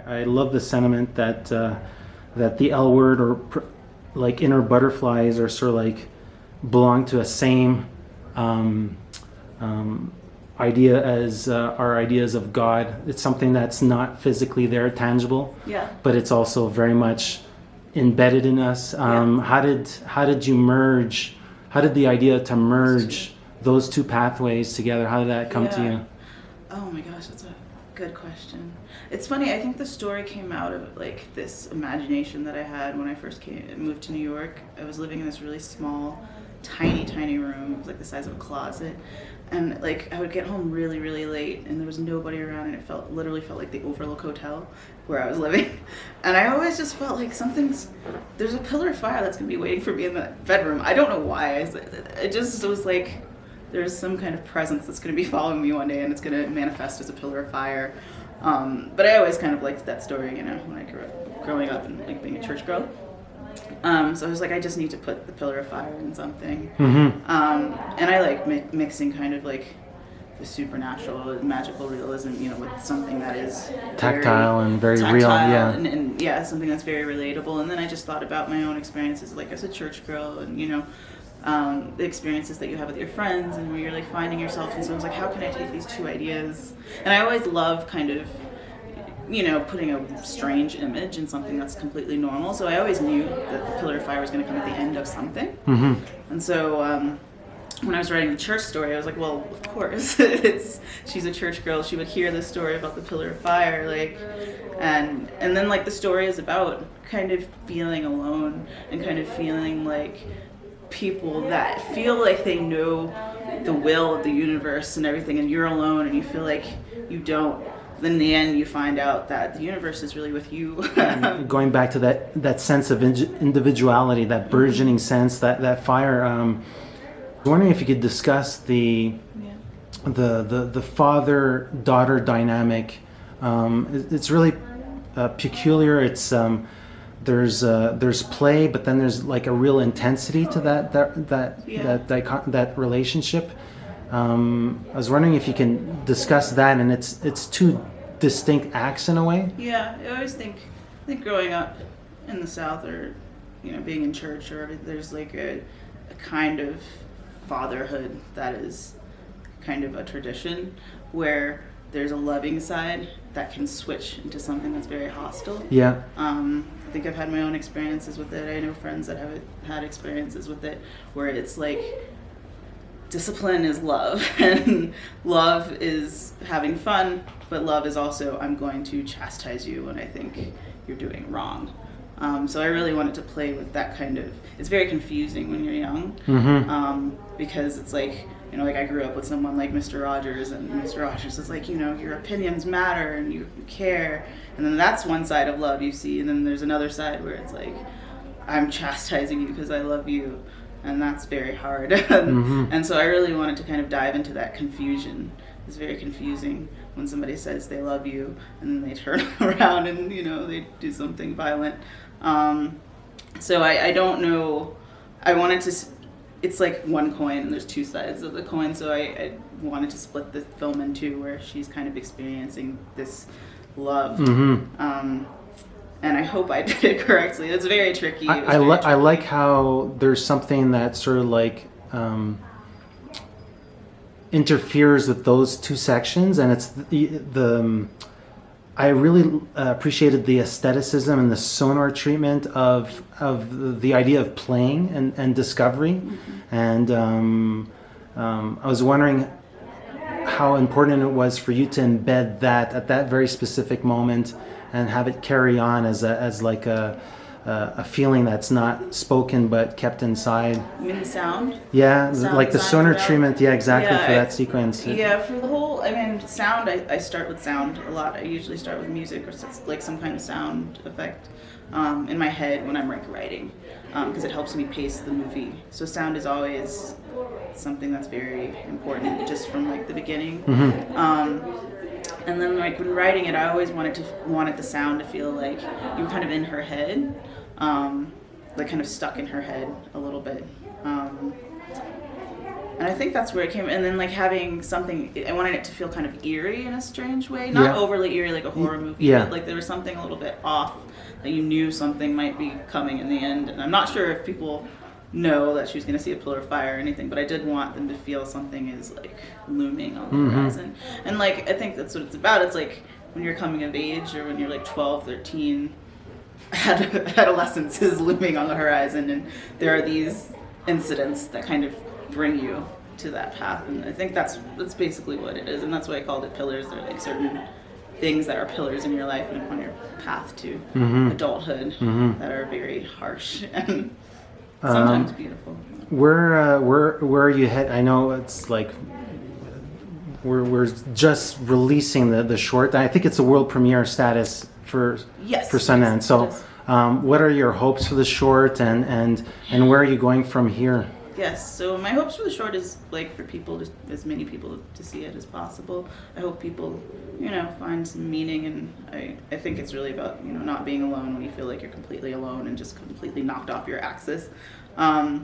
I love the sentiment that that the L word or like inner butterflies are sort of like belong to a same idea as our ideas of God. It's something that's not physically there, tangible, but it's also very much embedded in us. How did you merge? How did the idea to merge those two pathways together? How did that come to you? Oh my gosh, that's a good question. It's funny. I think the story came out of like this imagination that I had when I first moved to New York. I was living in this really small, tiny room. It was like the size of a closet. And like I would get home really, really late, and there was nobody around, and it literally felt like the Overlook Hotel where I was living. And I always just felt like there's a pillar of fire that's gonna be waiting for me in the bedroom. I don't know why. It was like there's some kind of presence that's gonna be following me one day, and it's gonna manifest as a pillar of fire. But I always kind of liked that story, you know, when I grew up, growing up and like being a church girl. So I was like, I just need to put the pillar of fire in something. And I like mixing kind of like the supernatural, magical realism, you know, with something that is tactile and very tactile real. Yeah. And yeah, something that's very relatable. And then I just thought about my own experiences, like as a church girl, and you know, the experiences that you have with your friends, and where you're like finding yourself. And so I was like, how can I take these two ideas? And I always love kind of, you know, putting a strange image in something that's completely normal. So I always knew that the pillar of fire was going to come at the end of something. And so when I was writing the church story, I was like, well, of course, she's a church girl. She would hear this story about the pillar of fire, like, and then like the story is about kind of feeling alone and kind of feeling like people that feel like they know the will of the universe and everything, and you're alone and you feel like you don't. Then in the end you find out that the universe is really with you. Going back to that sense of individuality, that burgeoning sense, that fire. I was wondering if you could discuss the father-daughter dynamic. It's really peculiar. It's there's play, but then there's like a real intensity to that relationship. I was wondering if you can discuss that, and it's two distinct acts in a way. Yeah, I always think growing up in the South, or you know, being in church, or there's like a kind of fatherhood that is kind of a tradition where there's a loving side that can switch into something that's very hostile. Yeah. I think I've had my own experiences with it. I know friends that have had experiences with it where it's like discipline is love, and love is having fun, but love is also, I'm going to chastise you when I think you're doing wrong. So I really wanted to play with that kind of, it's very confusing when you're young, because it's like, you know, like I grew up with someone like Mr. Rogers, and Mr. Rogers is like, you know, your opinions matter and you care. And then that's one side of love you see. And then there's another side where it's like, I'm chastising you because I love you. And that's very hard. And so I really wanted to kind of dive into that confusion. It's very confusing when somebody says they love you and then they turn around and, you know, they do something violent. So I don't know. I wanted to, it's like one coin and there's two sides of the coin. So I wanted to split the film in two, where she's kind of experiencing this love. And I hope I did it correctly. It's very tricky. I like how there's something that sort of like interferes with those two sections, and it's the I really appreciated the aestheticism and the sonar treatment of the idea of playing and discovery. And I was wondering how important it was for you to embed that at that very specific moment and have it carry on as like a feeling that's not spoken but kept inside. You mean the sound? Yeah, like the sonar treatment. Yeah, exactly, for that sequence. Yeah, for the whole, I mean, sound, I start with sound a lot. I usually start with music or like some kind of sound effect in my head when I'm like writing, because it helps me pace the movie. So sound is always something that's very important just from like the beginning. And then like when writing it, I always wanted the sound to feel like you were kind of in her head, like kind of stuck in her head a little bit. And I think that's where it came. And then like having something, I wanted it to feel kind of eerie in a strange way, not Yeah. overly eerie like a horror movie, Yeah. but like there was something a little bit off, that you knew something might be coming in the end. And I'm not sure if people know that she was going to see a pillar of fire or anything, but I did want them to feel something is like looming on the horizon. And like I think that's what it's about. It's like when you're coming of age or when you're like 12, 13, adolescence is looming on the horizon, and there are these incidents that kind of bring you to that path. And I think that's basically what it is, and that's why I called it pillars. They're like certain things that are pillars in your life and on your path to adulthood that are very harsh and sometimes beautiful. Where are you head? I know it's like we're just releasing the short. I think it's a world premiere status for Sundance. So, what are your hopes for the short, and where are you going from here? Yes, so my hopes for the short is like for people, as many people to see it as possible. I hope people, find some meaning, and I think it's really about, not being alone when you feel like you're completely alone and just completely knocked off your axis. So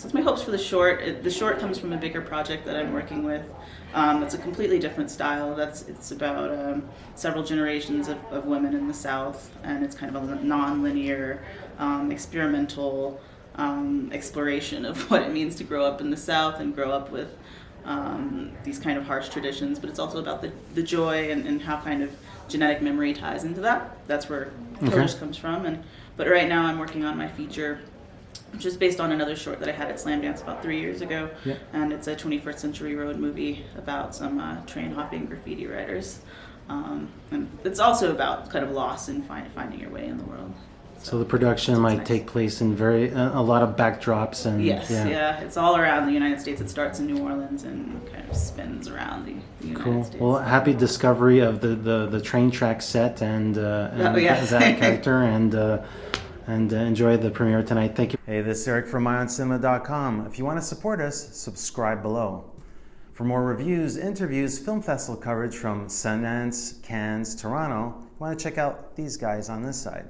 that's my hopes for the short. The short comes from a bigger project that I'm working with. It's a completely different style. It's about several generations of women in the South, and it's kind of a non-linear, experimental exploration of what it means to grow up in the South and grow up with these kind of harsh traditions. But it's also about the joy and how kind of genetic memory ties into that. That's where Pillars comes from. But right now I'm working on my feature, which is based on another short that I had at Sundance about 3 years ago. Yeah. And it's a 21st century road movie about some train hopping graffiti writers. And it's also about kind of loss and finding your way in the world. So the production might take place in a lot of backdrops and it's all around the United States. It starts in New Orleans and kind of spins around the United States. Well, happy discovery of the train track set and that character, and enjoy the premiere tonight. Thank you. Hey, this is Eric from MyOwnCinema.com. If you want to support us, subscribe below. For more reviews, interviews, film festival coverage from Sundance, Cannes, Toronto, you want to check out these guys on this side.